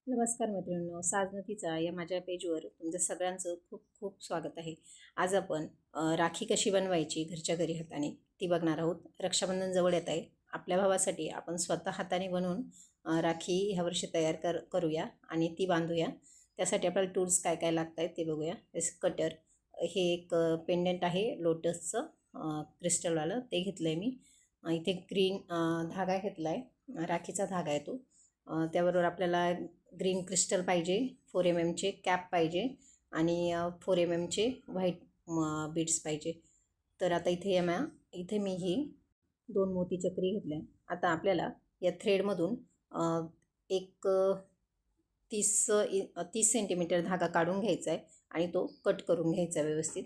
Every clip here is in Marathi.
नमस्कार मैत्रिणींनो, साजनतीचा या माझ्या पेजवर तुमचं सगळ्यांचं खूप खूप स्वागत आहे. आज आपण राखी कशी बनवायची घरच्या घरी हाताने ती बघणार आहोत. रक्षाबंधन जवळ येत आहे. आपल्या भावासाठी आपण स्वतः हाताने बनवून राखी ह्यावर्षी तयार करूया आणि ती बांधूया. त्यासाठी आपल्याला टूल्स काय काय लागत आहेत ते बघूया. जसं कटर, हे एक पेंडंट आहे लोटसचं क्रिस्टलवालं, ते घेतलं आहे मी. इथे ग्रीन धागा घेतला आहे, राखीचा धागा आहे तो. त्याबरोबर आपल्याला ग्रीन क्रिस्टल पाहिजे, 4 mmचे कॅप पाहिजे आणि 4 mmचे व्हाईट बीड्स पाहिजे. तर आता इथे मी ही 2 मोती चक्री घेतल्या. आता आपल्याला या थ्रेडमधून एक 30 सेंटीमीटर धागा काढून घ्यायचा आहे आणि तो कट करून घ्यायचा व्यवस्थित.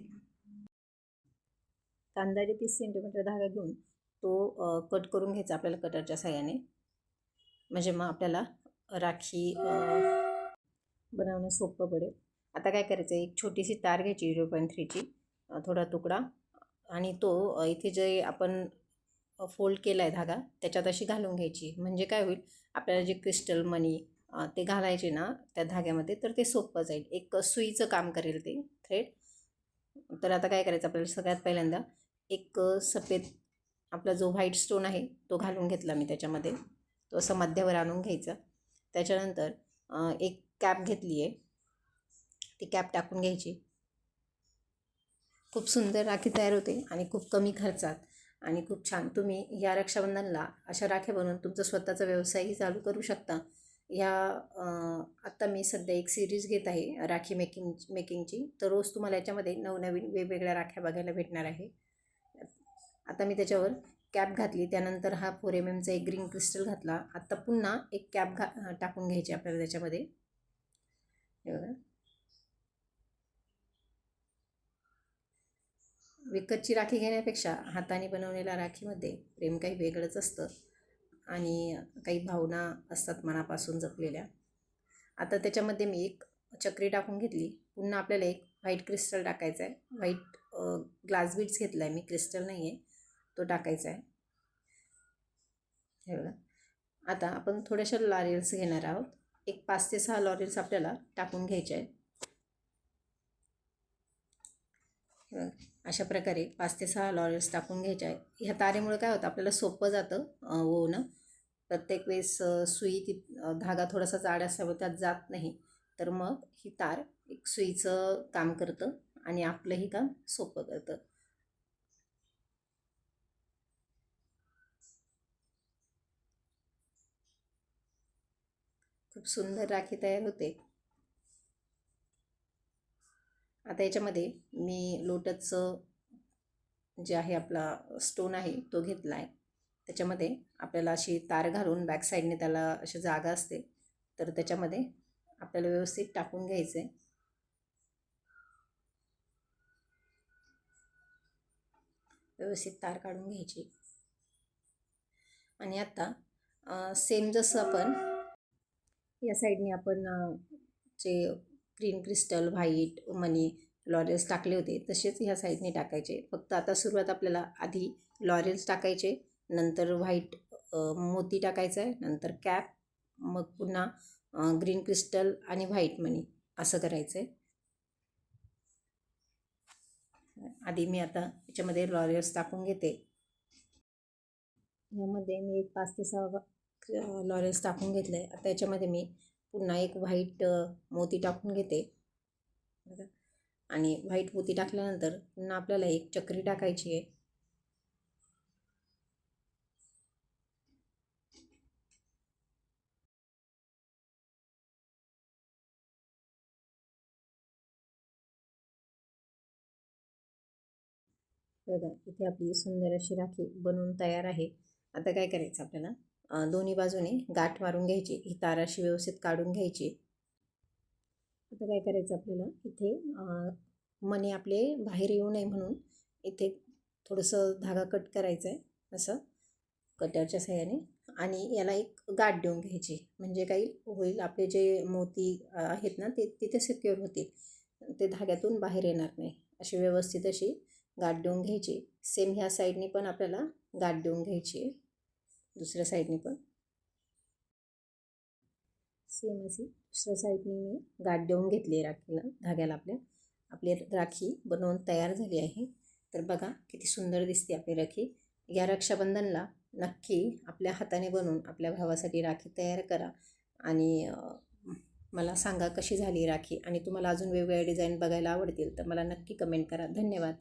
अंदाजे 30 सेंटीमीटर धागा घेऊन तो कट करून घ्यायचा आपल्याला कटरच्या साहाय्याने. म्हणजे मग आपल्याला राखी बनवणं सोपं पडेल. आता काय करायचं आहे, एक छोटीशी तार घ्यायची 0.3ची, थोडा तुकडा, आणि तो इथे जे आपण फोल्ड केला आहे धागा त्याच्यात अशी घालून घ्यायची. म्हणजे काय होईल, आपल्याला जे क्रिस्टल मणी ते घालायचे ना त्या धाग्यामध्ये, तर ते सोपं जाईल. एक सुईचं काम करेल ते थ्रेड. तर आता काय करायचं, आपल्याला सगळ्यात पहिल्यांदा एक सफेद आपला जो व्हाईट स्टोन आहे तो घालून घेतला मी त्याच्यामध्ये. तो असं मध्यावर आणून घ्यायचा. त्याच्यानंतर एक कॅप घेतली आहे, ती कॅप टाकून घ्यायची. खूप सुंदर राखी तयार होते आणि खूप कमी खर्चात आणि खूप छान. तुम्ही या रक्षाबंधनला अशा राख्या बनवून तुमचा स्वतःचा व्यवसायही चालू करू शकता. आत्ता मी सध्या एक सिरीज घेत आहे राखी मेकिंगची. तर रोज तुम्हाला याच्यामध्ये नवनवीन वेगवेगळ्या राख्या बघायला भेटणार आहे. आता मी त्याच्यावर कॅप घातली, त्यानंतर हा 4 mmचा एक ग्रीन क्रिस्टल घातला. आत्ता पुन्हा एक कॅप टाकून घ्यायची आपल्याला त्याच्यामध्ये. हे बघा, विकतची राखी घेण्यापेक्षा हाताने बनवलेल्या राखीमध्ये प्रेम काही वेगळंच असतं आणि काही भावना असतात मनापासून जपलेल्या. आता त्याच्यामध्ये मी एक चक्री टाकून घेतली. पुन्हा आपल्याला एक व्हाईट क्रिस्टल टाकायचा आहे. व्हाईट ग्लास बीड्स घेतला आहे मी, क्रिस्टल नाही आहे, तो टाकायचा आहे. हे बघा, आता आपण थोड्याशा लॉरियल्स घेणार आहोत. एक 5 ते 6 लॉरियल्स आपल्याला टाकून घ्यायचे आहे. अशा प्रकारे 5 ते 6 लॉरियल्स टाकून घ्यायचे आहे. ह्या तारेमुळे काय होतं, आपल्याला सोपं जातं ओवणं. प्रत्येक वेळेस सुई धागा थोडासा जाड असावा, त्यात जात नाही. तर मग ही तार एक सुईचं काम करतं आणि आपलंही काम सोपं करतं. खूप सुंदर राखी तयार होते. आता याच्यामध्ये मी लोटसचं जे आहे आपला स्टोन आहे तो घेतला आहे. त्याच्यामध्ये आपल्याला अशी तार घालून बॅक साईडने त्याला अशी जागा असते, तर त्याच्यामध्ये आपल्याला व्यवस्थित टाकून घ्यायचं आहे. व्यवस्थित तार काढून घ्यायची. आणि आता सेम जसं आपण या साईडने आपण जे ग्रीन क्रिस्टल, व्हाईट मनी, लॉरियल्स टाकले होते तसेच ह्या साईडने टाकायचे. फक्त आता सुरुवात आपल्याला आधी लॉरियल्स टाकायचे, नंतर व्हाईट मोती टाकायचा आहे, नंतर कॅप, मग पुन्हा ग्रीन क्रिस्टल आणि व्हाईट मनी, असं करायचं आहे. आधी मी आता याच्यामध्ये लॉरियल्स टाकून घेते. यामध्ये मी एक 5 ते 6 लॉरियल्स टाकून घेतले. आता याच्यामध्ये मी पुन्हा एक व्हाईट मोती टाकून घेते. आणि व्हाईट मोती टाकल्यानंतर पुन्हा आपल्याला एक चक्री टाकायची आहे. बघा, इथे आपली सुंदर अशी राखी बनवून तयार आहे. आता काय करायचं, आपल्याला दोन्ही बाजूने गाठ मारून घ्यायची. ही तार अशी व्यवस्थित काढून घ्यायची. आता काय करायचं, आपल्याला इथे मणी आपले बाहेर येऊ नये म्हणून इथे थोडंसं धागा कट करायचं आहे असं कटरच्या साहाय्याने, आणि याला एक गाठ देऊन घ्यायची. म्हणजे काही होईल, आपले जे मोती आहेत ना ते तिथे सिक्युअर होतील, ते धाग्यातून बाहेर येणार नाही. अशी व्यवस्थित अशी गाठ देऊन घ्यायची. सेम ह्या साईडनी पण आपल्याला गाठ देऊन घ्यायची आहे, दुसऱ्या साईडनी पण. सेम अशी दुसऱ्या साईडने मी गाठ देऊन घेतली आहे राखीला, धाग्याला आपल्या. आपली राखी बनवून तयार झाली आहे. तर बघा किती सुंदर दिसते आपली राखी. या रक्षाबंधनला नक्की आपल्या हाताने बनवून आपल्या भावासाठी राखी तयार करा आणि मला सांगा कशी झाली राखी. आणि तुम्हाला अजून वेगवेगळ्या डिझाईन बघायला आवडतील तर मला नक्की कमेंट करा. धन्यवाद.